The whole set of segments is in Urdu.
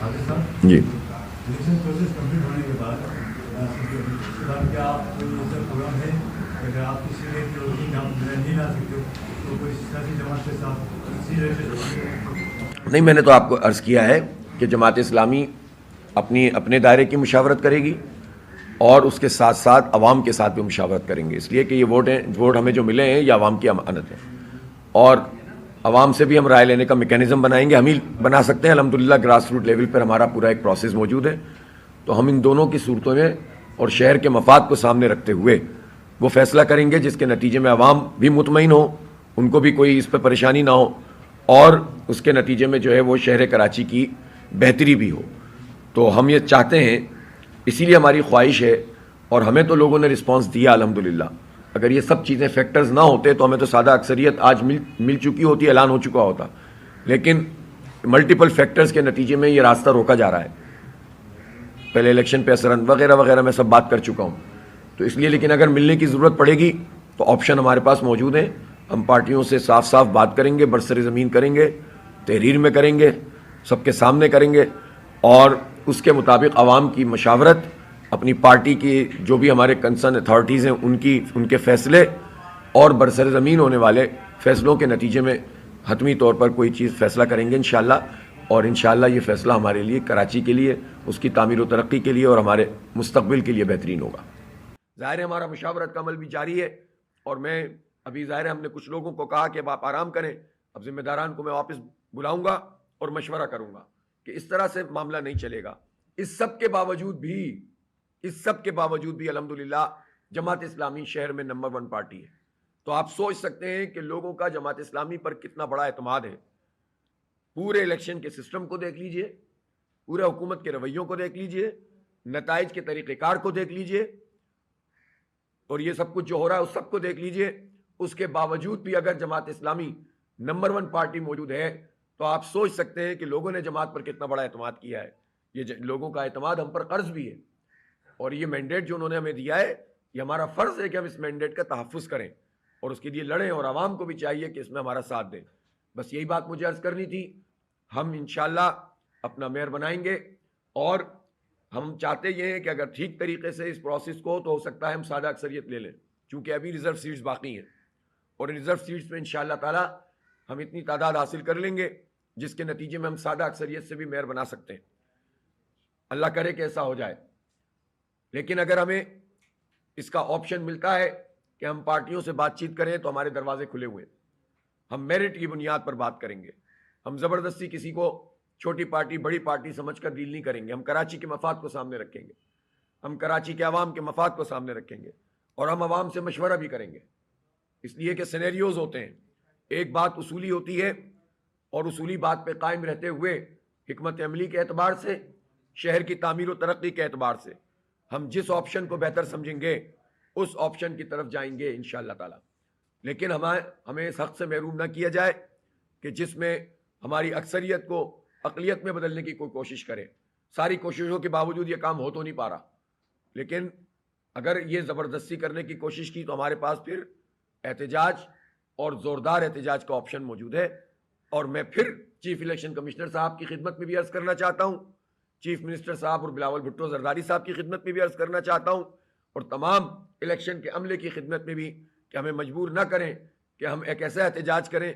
حافظ صاحب جی الیکشن پروسیس کمپلیٹ ہونے کے بعد اس کے بعد کیا آپ کوئی ایسا پروگرام ہے کہ اگر آپ کسی نے آپ نہیں لا سکتے ہو تو کوئی سیاسی جماعت کے ساتھ نہیں، میں نے تو آپ کو عرض کیا ہے کہ جماعت اسلامی اپنے دائرے کی مشاورت کرے گی اور اس کے ساتھ ساتھ عوام کے ساتھ بھی مشاورت کریں گے، اس لیے کہ یہ ووٹ ہمیں جو ملے ہیں یہ عوام کی امانت ہے، اور عوام سے بھی ہم رائے لینے کا میکینزم بنائیں گے، ہم ہی بنا سکتے ہیں الحمدللہ، گراس روٹ لیول پر ہمارا پورا ایک پروسیس موجود ہے، تو ہم ان دونوں کی صورتوں میں اور شہر کے مفاد کو سامنے رکھتے ہوئے وہ فیصلہ کریں گے جس کے نتیجے میں عوام بھی مطمئن ہو، ان کو بھی کوئی اس پہ پریشانی نہ ہو، اور اس کے نتیجے میں جو ہے وہ شہر کراچی کی بہتری بھی ہو۔ تو ہم یہ چاہتے ہیں، اسی لیے ہماری خواہش ہے، اور ہمیں تو لوگوں نے رسپانس دیا الحمدللہ، اگر یہ سب چیزیں فیکٹرز نہ ہوتے تو ہمیں تو سادہ اکثریت آج مل چکی ہوتی، اعلان ہو چکا ہوتا، لیکن ملٹیپل فیکٹرز کے نتیجے میں یہ راستہ روکا جا رہا ہے، پہلے الیکشن پہ اثر وغیرہ وغیرہ میں سب بات کر چکا ہوں، تو اس لیے لیکن اگر ملنے کی ضرورت پڑے گی تو آپشن ہمارے پاس موجود ہیں، ہم پارٹیوں سے صاف صاف بات کریں گے، برسر زمین کریں گے، تحریر میں کریں گے، سب کے سامنے کریں گے، اور اس کے مطابق عوام کی مشاورت، اپنی پارٹی کی جو بھی ہمارے کنسرن اتھارٹیز ہیں ان کے فیصلے اور برسر زمین ہونے والے فیصلوں کے نتیجے میں حتمی طور پر کوئی چیز فیصلہ کریں گے انشاءاللہ، اور انشاءاللہ یہ فیصلہ ہمارے لیے کراچی کے لیے، اس کی تعمیر و ترقی کے لیے اور ہمارے مستقبل کے لیے بہترین ہوگا۔ ظاہر ہے ہمارا مشاورت کا عمل بھی جاری ہے، اور میں ابھی ظاہر ہے ہم نے کچھ لوگوں کو کہا کہ اب آپ آرام کریں، اب ذمہ داران کو میں واپس بلاؤں گا اور مشورہ کروں گا کہ اس طرح سے معاملہ نہیں چلے گا۔ اس سب کے باوجود بھی الحمدللہ جماعت اسلامی شہر میں نمبر 1 پارٹی ہے، تو آپ سوچ سکتے ہیں کہ لوگوں کا جماعت اسلامی پر کتنا بڑا اعتماد ہے۔ پورے الیکشن کے سسٹم کو دیکھ لیجئے، پورے حکومت کے رویوں کو دیکھ لیجئے، نتائج کے طریقہ کار کو دیکھ لیجئے، اور یہ سب کچھ جو ہو رہا ہے اس سب کو دیکھ لیجئے، اس کے باوجود بھی اگر جماعت اسلامی نمبر 1 پارٹی موجود ہے تو آپ سوچ سکتے ہیں کہ لوگوں نے جماعت پر کتنا بڑا اعتماد کیا ہے۔ یہ لوگوں کا اعتماد ہم پر قرض بھی ہے، اور یہ مینڈیٹ جو انہوں نے ہمیں دیا ہے، یہ ہمارا فرض ہے کہ ہم اس مینڈیٹ کا تحفظ کریں اور اس کے لیے لڑیں، اور عوام کو بھی چاہیے کہ اس میں ہمارا ساتھ دیں۔ بس یہی بات مجھے عرض کرنی تھی۔ ہم انشاءاللہ اپنا میئر بنائیں گے، اور ہم چاہتے یہ ہیں کہ اگر ٹھیک طریقے سے اس پروسیس کو تو ہو سکتا ہے ہم سادہ اکثریت لے لیں، چونکہ ابھی ریزرو سیٹس باقی ہیں، اور ریزرو سیٹس میں انشاءاللہ تعالی ہم اتنی تعداد حاصل کر لیں گے جس کے نتیجے میں ہم سادہ اکثریت سے بھی میئر بنا سکتے ہیں، اللہ کرے کہ ایسا ہو جائے۔ لیکن اگر ہمیں اس کا آپشن ملتا ہے کہ ہم پارٹیوں سے بات چیت کریں تو ہمارے دروازے کھلے ہوئے ہیں، ہم میرٹ کی بنیاد پر بات کریں گے، ہم زبردستی کسی کو چھوٹی پارٹی بڑی پارٹی سمجھ کر ڈیل نہیں کریں گے، ہم کراچی کے مفاد کو سامنے رکھیں گے، ہم کراچی کے عوام کے مفاد کو سامنے رکھیں گے، اور ہم عوام سے مشورہ بھی کریں گے، اس لیے کہ سینیریوز ہوتے ہیں، ایک بات اصولی ہوتی ہے، اور اصولی بات پہ قائم رہتے ہوئے حکمت عملی کے اعتبار سے، شہر کی تعمیر و ترقی کے اعتبار سے ہم جس آپشن کو بہتر سمجھیں گے اس آپشن کی طرف جائیں گے انشاءاللہ تعالی۔ لیکن ہمیں اس حق سے محروم نہ کیا جائے کہ جس میں ہماری اکثریت کو اقلیت میں بدلنے کی کوئی کوشش کرے۔ ساری کوششوں کے باوجود یہ کام ہو تو نہیں پا رہا، لیکن اگر یہ زبردستی کرنے کی کوشش کی تو ہمارے پاس پھر احتجاج اور زوردار احتجاج کا آپشن موجود ہے۔ اور میں پھر چیف الیکشن کمشنر صاحب کی خدمت میں بھی عرض کرنا چاہتا ہوں، چیف منسٹر صاحب اور بلاول بھٹو زرداری صاحب کی خدمت میں بھی عرض کرنا چاہتا ہوں، اور تمام الیکشن کے عملے کی خدمت میں بھی، کہ ہمیں مجبور نہ کریں کہ ہم ایک ایسا احتجاج کریں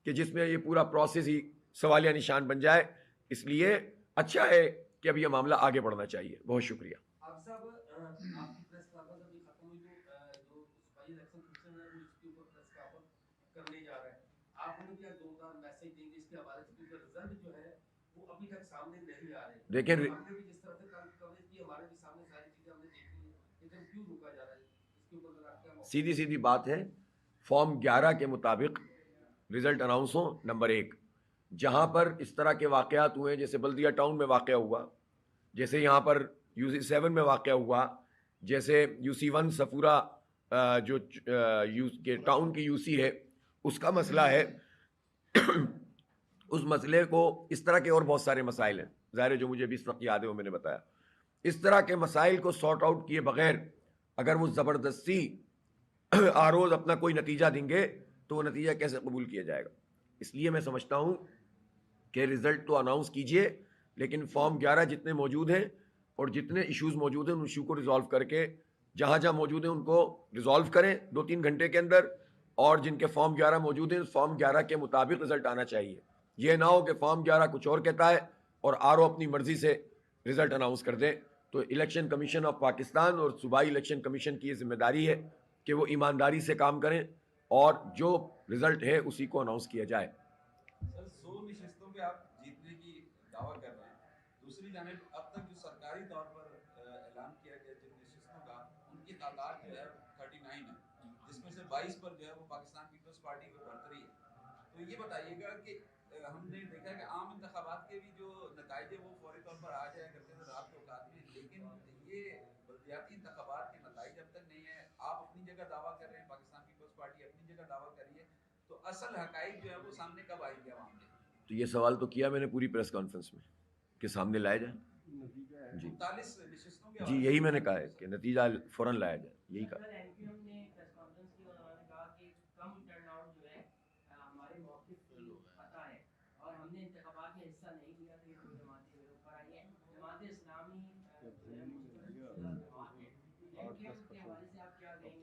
کہ جس میں یہ پورا پروسیس ہی سوالیہ نشان بن جائے۔ اس لیے اچھا ہے کہ اب یہ معاملہ آگے بڑھنا چاہیے۔ بہت شکریہ۔ آپ صاحب آپ کی پریس کانفرنس ابھی ختم ہوئی، جو صوبائی الیکشن کمیشن ہے وہ اس کے اوپر پریس کانفرنس کرنے جا رہا ہے، آپ انہیں کیا زوردار میسج دیں گے اس کے حوالے سے، کیونکہ رزلٹ جو ہے وہ ابھی تک سامنے نہیں آ رہے؟ دیکھیں ہم نے بھی جس طرح سے کوریج کی، ہمارے بھی سامنے ساری چیزیں ہم نے دیکھی ہیں، لیکن کیوں روکا جا رہا ہے؟ اس کے اوپر ذرا کیا سیدھی سیدھی بات ہے، فارم 11 کے مطابق رزلٹ اناؤنس ہو، نمبر 1، جہاں پر اس طرح کے واقعات ہوئے جیسے بلدیہ ٹاؤن میں واقعہ ہوا، جیسے یہاں پر UC 7 میں واقعہ ہوا، جیسے UC 1 صفورہ جو کہ ٹاؤن کی UC ہے اس کا مسئلہ ہے، اس مسئلے کو، اس طرح کے اور بہت سارے مسائل ہیں، ظاہر ہے جو مجھے بھی اس وقت یاد ہے وہ میں نے بتایا، اس طرح کے مسائل کو سارٹ آؤٹ کیے بغیر اگر وہ زبردستی آروز اپنا کوئی نتیجہ دیں گے تو وہ نتیجہ کیسے قبول کیا جائے گا؟ اس لیے میں سمجھتا ہوں کہ رزلٹ تو اناؤنس کیجئے، لیکن فارم 11 جتنے موجود ہیں اور جتنے ایشوز موجود ہیں ان ایشو کو ریزالو کر کے جہاں جہاں موجود ہیں ان کو ریزالو کریں 2-3 گھنٹے کے اندر, اور جن کے فارم 11 موجود ہیں فارم 11 کے مطابق رزلٹ آنا چاہیے. یہ نہ ہو کہ فارم 11 کچھ اور کہتا ہے اور RO اپنی مرضی سے رزلٹ اناؤنس کر دیں. تو الیکشن کمیشن آف پاکستان اور صوبائی الیکشن کمیشن کی یہ ذمہ داری ہے کہ وہ ایمانداری سے کام کریں اور جو رزلٹ ہے اسی کو اناؤنس کیا جائے. سر 100 نشستوں پہ آپ جیتنے کی دعویٰ کر رہے ہیں, دوسری جانب اب تک جو سرکاری طور پر اعلان کیا گیا جن نشستوں کا ان کی تعداد جو ہے 39 ہے, جس میں سے 22 پر جو ہے وہ پاکستان پیپلز پارٹی کو برتری ہے. تو یہ بتائیے گا کہ ہم نے دیکھا کہ عام انتخابات کے بھی جو نتائج وہ فوری طور پر آ جایا کرتے تھے رات کے اوقات میں, لیکن یہ بلدیاتی انتخابات کے نتائج اب تک نہیں ہیں. آپ اپنی جگہ دعویٰ کر رہے ہیں, پاکستان پیپلز پارٹی اپنی جگہ دعویٰ کر رہی ہے, تو اصل حقائق جو ہے وہ سامنے کب آئیں گے عوام کے؟ تو یہ سوال تو کیا میں نے پوری پریس کانفرنس میں کہ سامنے لایا جائے. جی 39 نشستوں کے جی یہی میں نے کہا ہے کہ نتیجہ فوراً لایا جائے, یہی کہا.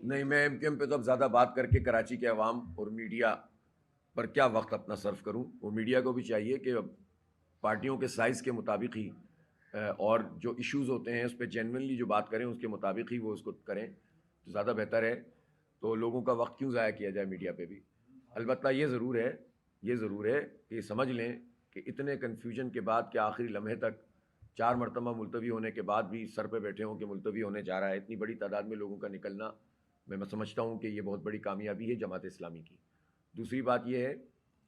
نہیں, میں MQM پہ تو اب زیادہ بات کر کے کراچی کے عوام اور میڈیا پر کیا وقت اپنا صرف کروں. وہ میڈیا کو بھی چاہیے کہ پارٹیوں کے سائز کے مطابق ہی اور جو ایشوز ہوتے ہیں اس پہ جینوئنلی جو بات کریں اس کے مطابق ہی وہ اس کو کریں تو زیادہ بہتر ہے. تو لوگوں کا وقت کیوں ضائع کیا جائے میڈیا پہ بھی. البتہ یہ ضرور ہے کہ یہ سمجھ لیں کہ اتنے کنفیوژن کے بعد کہ آخری لمحے تک 4 مرتبہ ملتوی ہونے کے بعد بھی سر پہ بیٹھے ہوں کہ ملتوی ہونے جا رہا ہے, اتنی بڑی تعداد میں لوگوں کا نکلنا میں سمجھتا ہوں کہ یہ بہت بڑی کامیابی ہے جماعت اسلامی کی. دوسری بات یہ ہے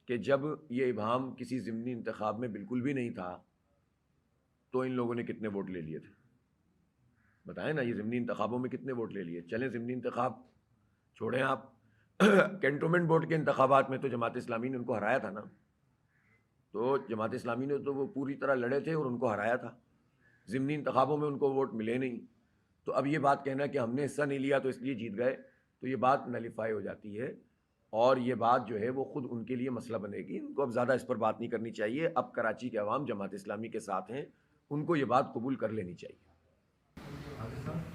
کہ جب یہ ابہام کسی ضمنی انتخاب میں بالکل بھی نہیں تھا تو ان لوگوں نے کتنے ووٹ لے لیے تھے بتائیں نا. یہ ضمنی انتخابوں میں کتنے ووٹ لے لیے. چلیں ضمنی انتخاب چھوڑیں, آپ کینٹونمنٹ بورڈ کے انتخابات میں تو جماعت اسلامی نے ان کو ہرایا تھا نا. تو جماعت اسلامی نے تو وہ پوری طرح لڑے تھے اور ان کو ہرایا تھا. ضمنی انتخابوں میں ان کو ووٹ ملے نہیں. تو اب یہ بات کہنا کہ ہم نے حصہ نہیں لیا تو اس لیے جیت گئے, تو یہ بات نلیفائی ہو جاتی ہے اور یہ بات جو ہے وہ خود ان کے لیے مسئلہ بنے گی. ان کو اب زیادہ اس پر بات نہیں کرنی چاہیے. اب کراچی کے عوام جماعت اسلامی کے ساتھ ہیں, ان کو یہ بات قبول کر لینی چاہیے.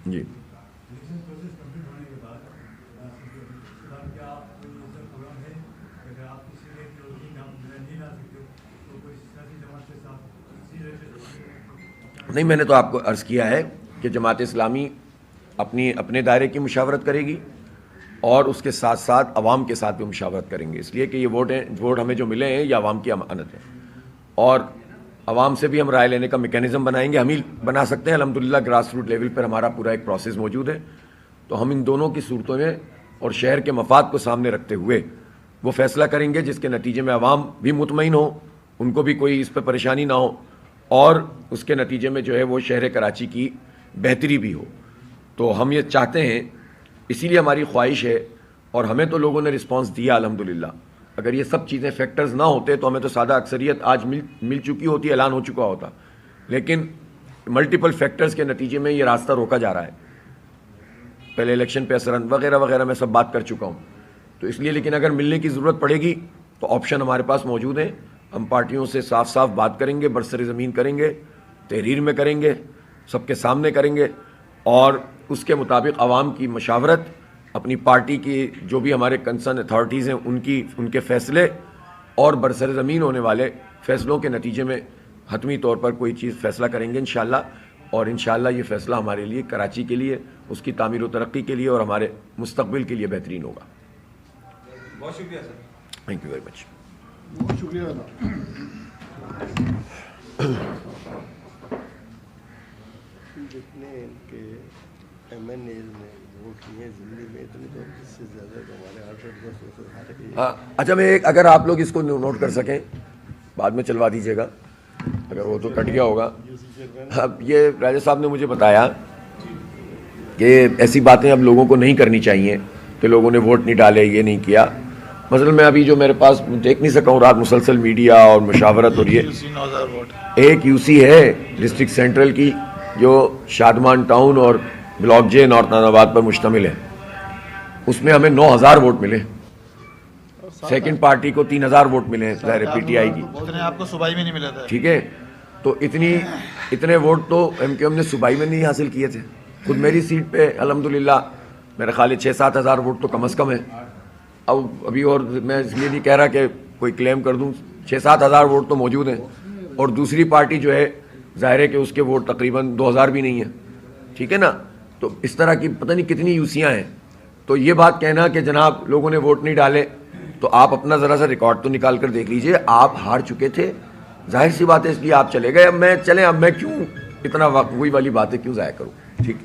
جی الیکشن پروسیس کمپلیٹ ہونے کے بعد کیا آپ کوئی ایسا پروگرام ہے کہ اگر آپ کسی نے نہیں لا سکتے ہو تو کوئی سیاسی جماعت کے ساتھ نہیں, میں نے تو آپ کو عرض کیا ہے کہ جماعت اسلامی اپنے دائرے کی مشاورت کرے گی اور اس کے ساتھ ساتھ عوام کے ساتھ بھی مشاورت کریں گے, اس لیے کہ یہ ووٹ ہمیں جو ملے ہیں یہ عوام کی امانت ہے اور عوام سے بھی ہم رائے لینے کا میکینزم بنائیں گے. ہم ہی بنا سکتے ہیں, الحمدللہ گراس روٹ لیول پر ہمارا پورا ایک پروسیس موجود ہے. تو ہم ان دونوں کی صورتوں میں اور شہر کے مفاد کو سامنے رکھتے ہوئے وہ فیصلہ کریں گے جس کے نتیجے میں عوام بھی مطمئن ہو, ان کو بھی کوئی اس پہ پریشانی نہ ہو اور اس کے نتیجے میں جو ہے وہ شہر کراچی کی بہتری بھی ہو. تو ہم یہ چاہتے ہیں, اسی لیے ہماری خواہش ہے اور ہمیں تو لوگوں نے رسپانس دیا الحمدللہ. اگر یہ سب چیزیں فیکٹرز نہ ہوتے تو ہمیں تو سادہ اکثریت آج مل چکی ہوتی, اعلان ہو چکا ہوتا, لیکن ملٹیپل فیکٹرز کے نتیجے میں یہ راستہ روکا جا رہا ہے. پہلے الیکشن پہ اثراند وغیرہ وغیرہ میں سب بات کر چکا ہوں, تو اس لیے لیکن اگر ملنے کی ضرورت پڑے گی تو آپشن ہمارے پاس موجود ہیں. ہم پارٹیوں سے صاف صاف بات کریں گے, برسر زمین کریں گے, تحریر میں کریں گے, سب کے سامنے کریں گے اور اس کے مطابق عوام کی مشاورت, اپنی پارٹی کی جو بھی ہمارے کنسرن اتھارٹیز ہیں ان کے فیصلے اور برسر زمین ہونے والے فیصلوں کے نتیجے میں حتمی طور پر کوئی چیز فیصلہ کریں گے انشاءاللہ. اور انشاءاللہ یہ فیصلہ ہمارے لیے کراچی کے لیے, اس کی تعمیر و ترقی کے لیے اور ہمارے مستقبل کے لیے بہترین ہوگا. بہت شکریہ sir. Thank you very much. بہت شکریہ. جتنے ان کے ایم این ایز نے ووٹ کیے ہیں ضمنی میں, اتنے تو اس سے زیادہ تو ہمارے 800-1000 اچھا, میں ایک اگر آپ لوگ اس کو نوٹ کر سکیں بعد میں چلوا دیجیے گا اگر وہ تو کٹ گیا ہوگا. اب یہ راجہ صاحب نے مجھے بتایا کہ ایسی باتیں اب لوگوں کو نہیں کرنی چاہیے کہ لوگوں نے ووٹ نہیں ڈالے, یہ نہیں کیا. مثلا میں ابھی جو میرے پاس دیکھ نہیں سکا ہوں رات مسلسل میڈیا اور مشاورت, اور یہ ایک یو سی ہے ڈسٹرکٹ سینٹرل کی جو شادمان ٹاؤن اور بلاک جے نارتھ نان آباد پر مشتمل ہے, اس میں ہمیں 9000 ووٹ ملے. سیکنڈ پارٹی کو 3000 ووٹ ملے ہیں ظاہر پی ٹی آئی کی, آپ کو صوبائی میں نہیں ملا تھا. ٹھیک ہے. تو اتنے ووٹ تو ایم کیو ایم نے صوبائی میں نہیں حاصل کیے تھے. خود میری سیٹ پہ الحمدللہ میرے خیال 6-7 ہزار ووٹ تو کم از کم ہے. اب ابھی اور میں اس لیے نہیں کہہ رہا کہ کوئی کلیم کر دوں, 6-7 ہزار ووٹ تو موجود ہیں, اور دوسری پارٹی جو ہے ظاہر ہے کہ اس کے ووٹ تقریباً 2000 بھی نہیں ہیں, ٹھیک ہے نا. تو اس طرح کی پتہ نہیں کتنی یوسیاں ہیں. تو یہ بات کہنا کہ جناب لوگوں نے ووٹ نہیں ڈالے, تو آپ اپنا ذرا سا ریکارڈ تو نکال کر دیکھ لیجئے. آپ ہار چکے تھے, ظاہر سی بات ہے, اس لیے آپ چلے گئے. اب میں کیوں اتنا وقت وہی والی باتیں کیوں ضائع کروں. ٹھیک.